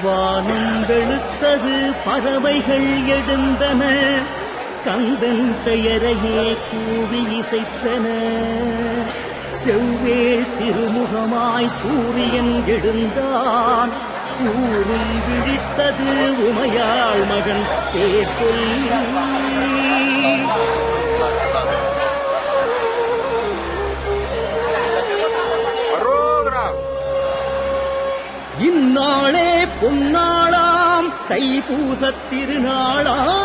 வானம் வெளுத்தது, பறவைகள் எழுந்தன, கந்தன் பெயரையே கூவி இசைத்தன. செவ்வேள் திருமுகமாய் சூரியன் எழுந்தான், ஊரும் விழித்தது, உமையாள் மகன் பேர் சொல்லி. இந்நாளே பொன்னாளாம், தைப்பூசத் திருநாளாம்.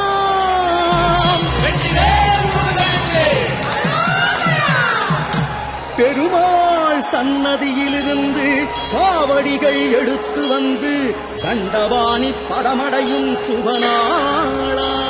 பெருமாள் சன்னதியிலிருந்து காவடிகள் எடுத்து வந்து தண்டவாணி பரமடையும் சுபநாளாம்.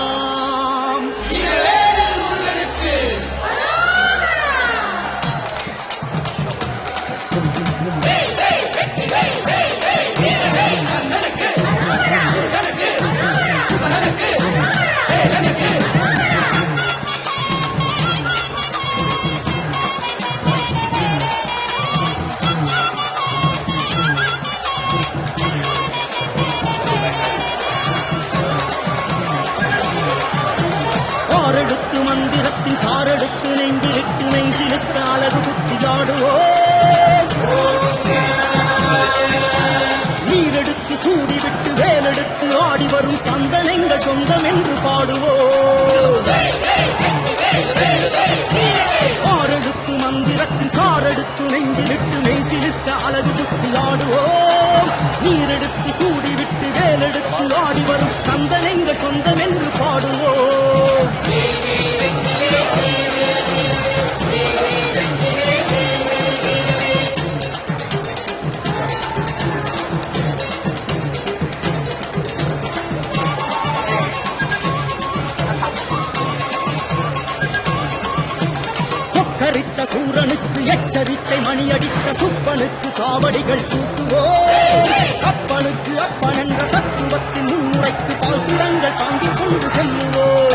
ஆறெடுத்து மந்திரத்தின் சாரெடுத்து நெஞ்சிலிட்டு நெஞ்சிலுக்கு அழகு குத்தியாடுவோம். நீரெடுத்து சூடிவிட்டு வேலெடுத்து ஆடி வரும் கந்தன் எங்கள் சொந்தம் என்று பாடுவோம். ஆறெடுத்து மந்திரத்தின் சாரெடுத்து நெஞ்சிலிட்டு நெஞ்சிலுக்கு அழகு குத்தியாடுவோம். நீரெடுத்து சூடிவிட்டு வேலெடுத்து ஆடி வரும் கந்தன் எங்கள் சொந்தம் என்று பாடுவோம். கொக்கரித்த சூரனுக்கு எச்சரிக்கை மணியடித்த சுப்பனுக்கு காவடிகள் தூக்குவோம். அப்பனுக்கு அப்பன் என்ற தத்துவத்தின் முன்னுரைக்கு பால்குடங்கள் தாங்கிக் கொண்டு செல்லுவோம்.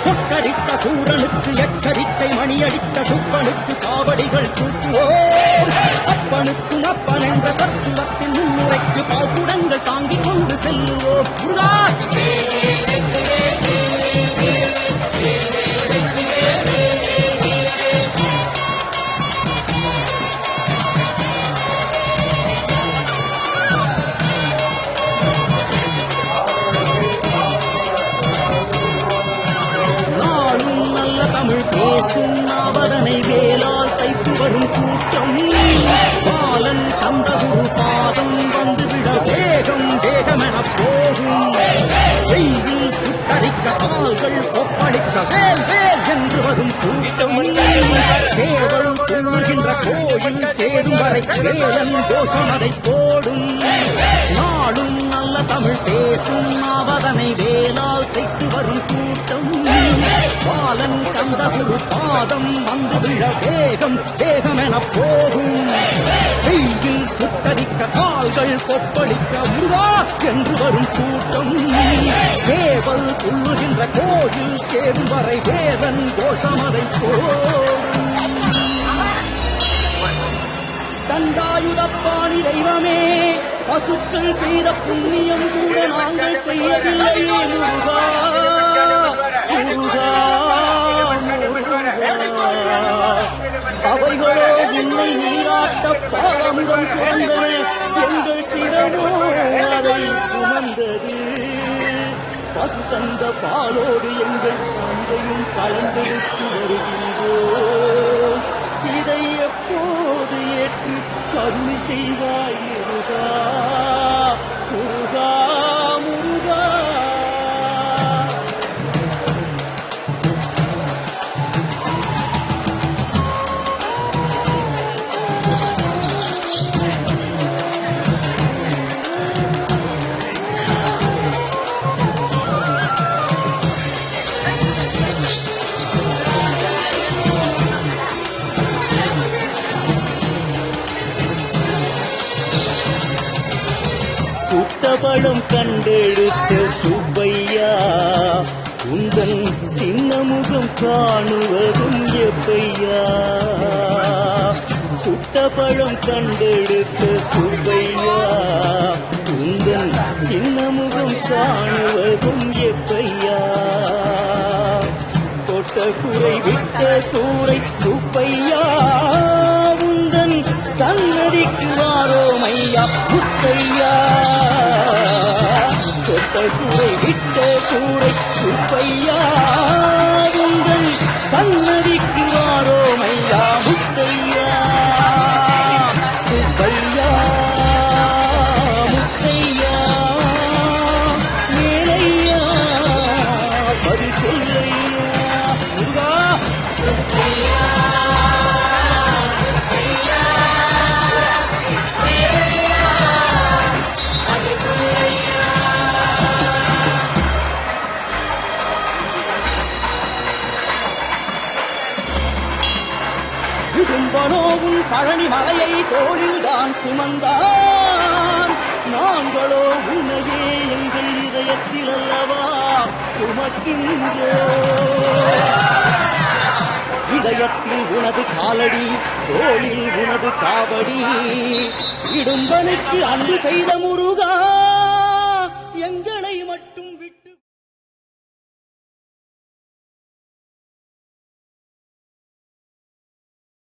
கொக்கரித்த சூரனுக்கு எச்சரிக்கை மணியடித்த சுப்பனுக்கு காவடிகள் தூக்குவோம். அப்பனுக்கும் அப்பன் என்ற தத்துவத்தின் முன்னுரைக்கு பால்குடங்கள் தாங்கிக் கொண்டு செல்லுவோம். தமிழ் பேசும் நாவதனை வேளால் தைத்து வரும் கூட்டம். பாலன் தந்தகுரு பாதம் வந்துவிட வேகம் வேகமென போகும். வெயில் சுட்டரிக்க கால்கள் கொப்பளிக்க வேல் வேல் என்று வரும் கூட்டம். சேவல் துள்ளுகின்ற கோயில் சேரும் வரை வேலன் கோஷம் அதை போடும். நாளும் நல்ல தமிழ் பேசும் நாவதனை வேளால் தைத்து வரும் கூட்டம். பாலன் கந்தகுரு பாதம் வந்து விழ வேகம் வேகமென போகும். வெயில் சுட்டரிக்க கால்கள் கொப்பளிக்க உருவா என்று வரும் கூட்டம். சேவல் துள்ளுகின்ற கோயில் சேரும் வரை வேலன் கோஷமதை போடும். தண்டாயுதப்பாணி தெய்வமே, பசுக்கள் செய்த புண்ணியம் கூட நாங்கள் செய்யவில்லை. அவைகளோ உன்னை நீராட்ட பாரமுடன் சுமந்தன. எங்கள் சிரமோ அதை சுமந்தது. பசு தந்த பாலோடு எங்கள் தந்தையும் கலந்தெடுத்து வருகின்றோம். இதை எப்போது ஏற்று கருணை செய்வாய் முருகா முருகா முருகா. சுட்டபலம் கண்டெடுத்த சுப்பையா, உந்தன் சின்ன முகம் காணுவதும் எப்பையா. சுட்டபலம் கண்டெடுத்த சுப்பையா, உந்தன் சின்ன முகம் காணுவதும் எப்பையா தொட்ட குறை விட்ட கூரை சுப்பையா உந்தன் சன்னதிக்கு வாரோம் ஐயா முத்தையா தொட்ட குறை விட்ட கூரை சுப்பையா உந்தன் சன்னதிக்கு வாரோம் ஐயா முத்தையா சுப்பையா முத்தையா மேலையா பதில் சொல்லையா முருகா சுப்பையா இடும்பனோவும் பழனி மலையை தோளில்தான் சுமந்தான் நாங்களோ உன்னையே எங்கள் இதயத்தில் அல்லவா சுமக்கின்றோம் இதயத்தில் உனது காலடி தோளில் உனது காவடி இடும்பனுக்கு அன்பு செய்த முருகா